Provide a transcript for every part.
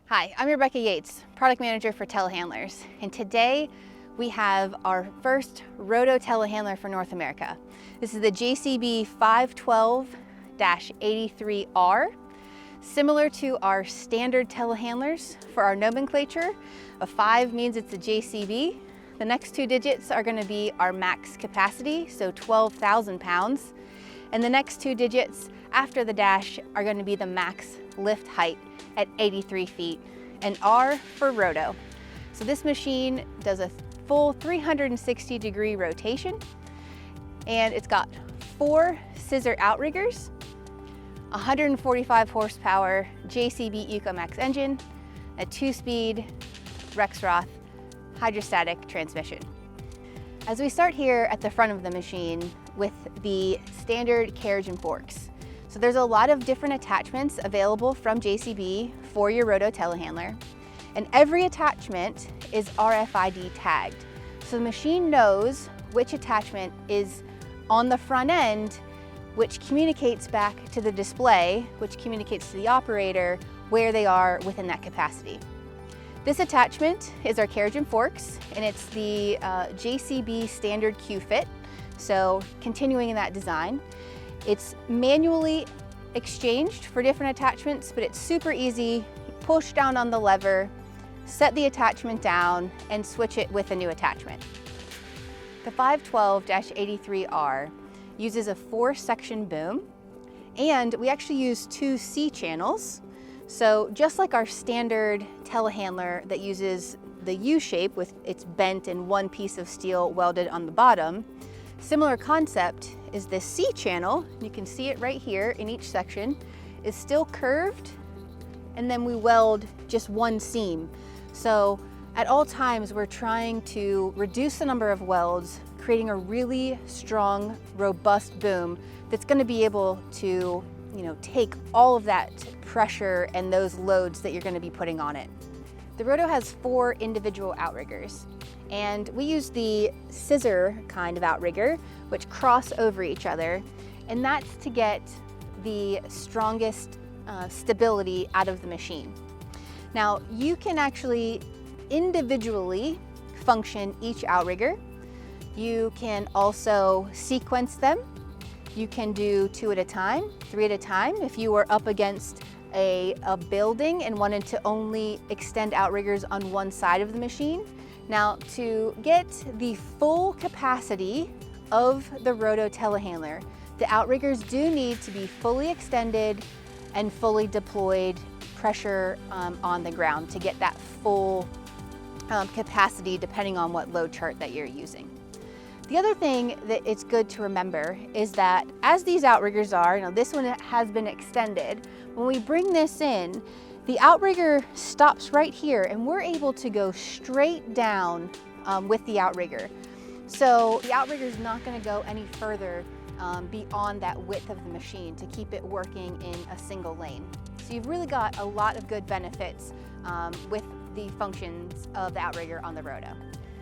Hi, I'm Rebecca Yates, Product Manager for Telehandlers, and today we have our first Roto telehandler for North America. This is the JCB 512-83R. Similar to our standard telehandlers, for our nomenclature, a 5 means it's a JCB. The next two digits are going to be our max capacity, so 12,000 pounds. And the next two digits after the dash are going to be the max lift height at 83 feet, and R for Roto. So this machine does a full 360-degree rotation, and it's got 4 scissor outriggers, 145 horsepower JCB EcoMac engine, a 2-speed Rexroth hydrostatic transmission. As we start here at the front of the machine with the standard carriage and forks. So there's a lot of different attachments available from JCB for your Roto telehandler, and every attachment is RFID tagged. So the machine knows which attachment is on the front end, which communicates back to the display, which communicates to the operator where they are within that capacity. This attachment is our carriage and forks, and it's the JCB standard Q-fit. So continuing in that design, it's manually exchanged for different attachments, but it's super easy. Push down on the lever, set the attachment down, and switch it with a new attachment. The 512-83R uses a 4-section boom, and we actually use 2 C channels. So just like our standard telehandler that uses the U shape with its bent and one piece of steel welded on the bottom, similar concept is this C channel. You can see it right here in each section is still curved, and then we weld just one seam. So at all times we're trying to reduce the number of welds, creating a really strong, robust boom that's going to be able to, take all of that pressure and those loads that you're going to be putting on it. The Roto has 4 individual outriggers, and we use the scissor kind of outrigger, which cross over each other, and that's to get the strongest stability out of the machine. Now, you can actually individually function each outrigger. You can also sequence them. You can do 2 at a time, 3 at a time. If you were up against a building and wanted to only extend outriggers on one side of the machine. Now, to get the full capacity of the Roto telehandler, the outriggers do need to be fully extended and fully deployed pressure on the ground to get that full capacity depending on what load chart that you're using. The other thing that it's good to remember is that as these outriggers are, this one has been extended, when we bring this in, the outrigger stops right here and we're able to go straight down with the outrigger. So the outrigger is not going to go any further beyond that width of the machine to keep it working in a single lane. So you've really got a lot of good benefits with the functions of the outrigger on the Roto.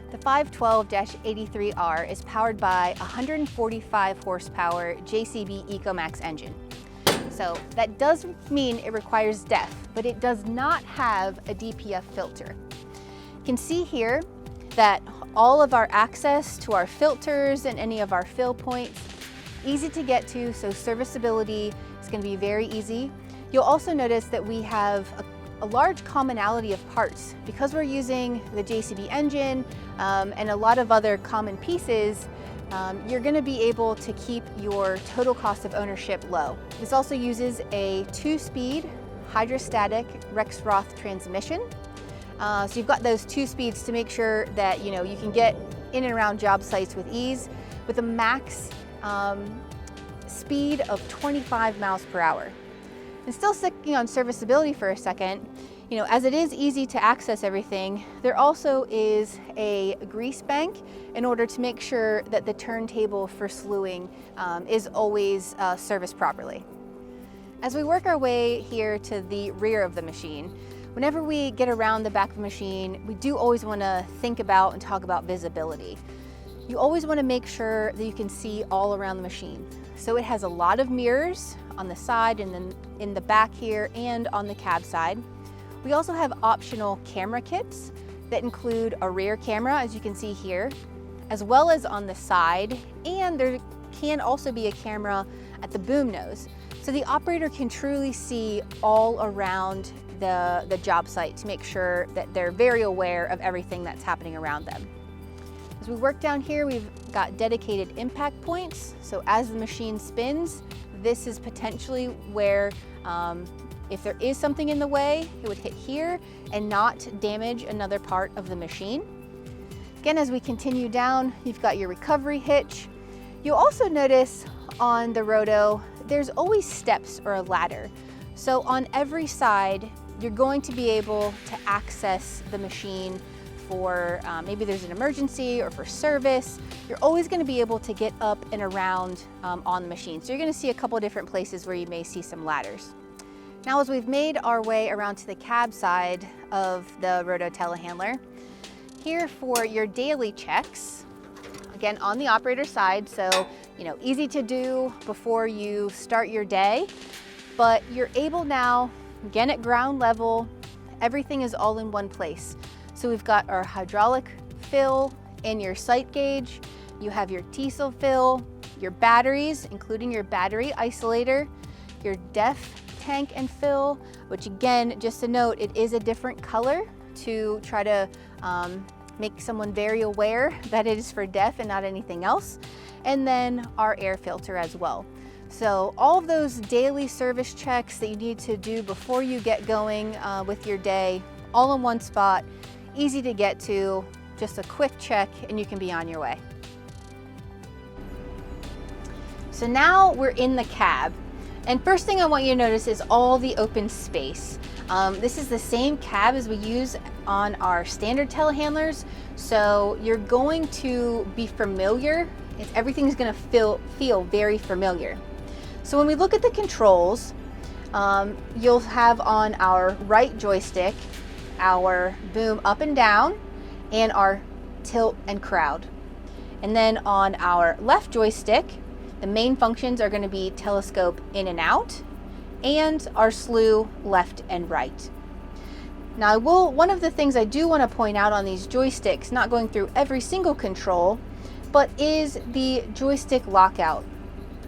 The 512-83R is powered by a 145 horsepower JCB EcoMac engine. So that does mean it requires DEF, but it does not have a DPF filter. You can see here that all of our access to our filters and any of our fill points, easy to get to, so serviceability is going to be very easy. You'll also notice that we have a large commonality of parts. Because we're using the JCB engine and a lot of other common pieces, you're going to be able to keep your total cost of ownership low. This also uses a 2-speed hydrostatic Rexroth transmission. So you've got those 2 speeds to make sure that you can get in and around job sites with ease, with a max speed of 25 miles per hour. And still sticking on serviceability for a second, as it is easy to access everything, there also is a grease bank in order to make sure that the turntable for slewing is always serviced properly. As we work our way here to the rear of the machine, whenever we get around the back of the machine, we do always want to think about and talk about visibility. You always want to make sure that you can see all around the machine. So it has a lot of mirrors on the side and then in the back here and on the cab side. We also have optional camera kits that include a rear camera, as you can see here, as well as on the side, and there can also be a camera at the boom nose. So the operator can truly see all around the job site to make sure that they're very aware of everything that's happening around them. As we work down here, we've got dedicated impact points. So as the machine spins, this is potentially where, if there is something in the way, it would hit here and not damage another part of the machine. Again, as we continue down, you've got your recovery hitch. You'll also notice on the Roto, there's always steps or a ladder. So on every side, you're going to be able to access the machine for maybe there's an emergency or for service. You're always going to be able to get up and around on the machine. So you're going to see a couple different places where you may see some ladders. Now, as we've made our way around to the cab side of the Roto telehandler, here for your daily checks, again on the operator side, so easy to do before you start your day, but you're able now, again at ground level, everything is all in one place. So we've got our hydraulic fill and your sight gauge, you have your diesel fill, your batteries, including your battery isolator, your DEF tank and fill, which again, just a note, it is a different color to try to make someone very aware that it is for DEF and not anything else. And then our air filter as well. So all of those daily service checks that you need to do before you get going with your day, all in one spot, easy to get to, just a quick check and you can be on your way. So now we're in the cab. And first thing I want you to notice is all the open space. This is the same cab as we use on our standard telehandlers, so you're going to be familiar. Everything's going to feel very familiar. So when we look at the controls, you'll have on our right joystick our boom up and down and our tilt and crowd. And then on our left joystick, the main functions are going to be telescope in and out and our slew left and right. Now one of the things I do want to point out on these joysticks, not going through every single control, but is the joystick lockout.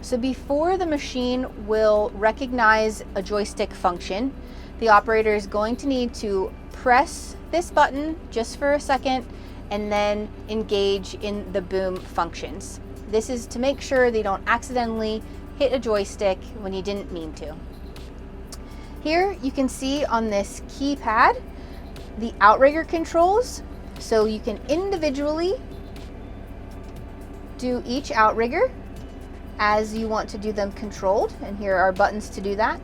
So before the machine will recognize a joystick function, the operator is going to need to press this button just for a second and then engage in the boom functions. This is to make sure they don't accidentally hit a joystick when you didn't mean to. Here you can see on this keypad the outrigger controls, so you can individually do each outrigger as you want to do them controlled, and here are buttons to do that.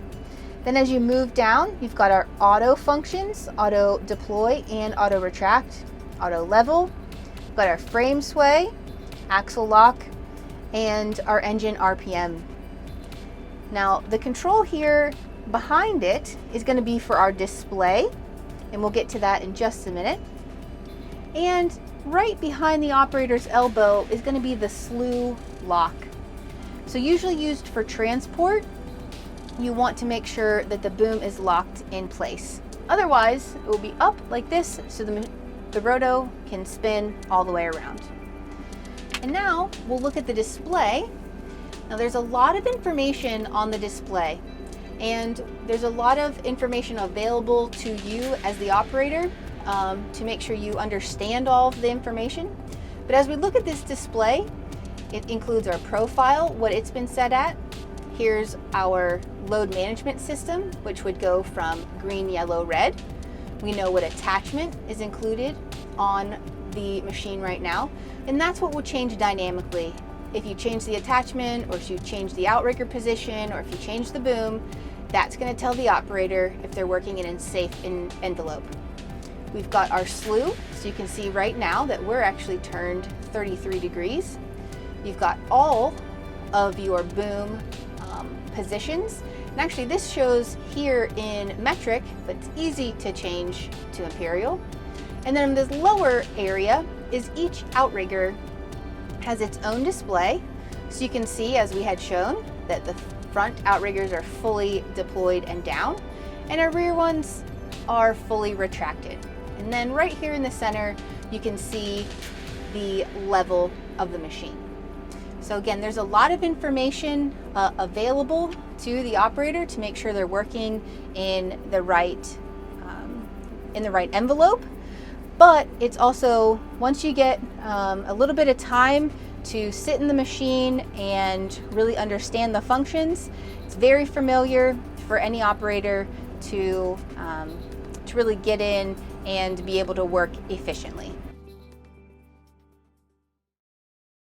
Then as you move down, you've got our auto functions, auto deploy and auto retract, auto level. We've got our frame sway, axle lock, and our engine RPM. Now the control here behind it is going to be for our display, and we'll get to that in just a minute. And right behind the operator's elbow is going to be the slew lock. So usually used for transport, you want to make sure that the boom is locked in place. Otherwise, it will be up like this so the Roto can spin all the way around. And now we'll look at the display. Now there's a lot of information on the display, and there's a lot of information available to you as the operator to make sure you understand all of the information. But as we look at this display, it includes our profile, what it's been set at. Here's our load management system, which would go from green, yellow, red. We know what attachment is included on the machine right now, and that's what will change dynamically. If you change the attachment, or if you change the outrigger position, or if you change the boom, that's going to tell the operator if they're working in a safe envelope. We've got our slew, so you can see right now that we're actually turned 33 degrees. You've got all of your boom positions, and actually this shows here in metric, but it's easy to change to imperial. And then in this lower area is each outrigger has its own display, so you can see, as we had shown, that the front outriggers are fully deployed and down, and our rear ones are fully retracted. And then right here in the center, you can see the level of the machine. So again, there's a lot of information available to the operator to make sure they're working in the right envelope. But it's also, once you get a little bit of time to sit in the machine and really understand the functions, it's very familiar for any operator to really get in and be able to work efficiently.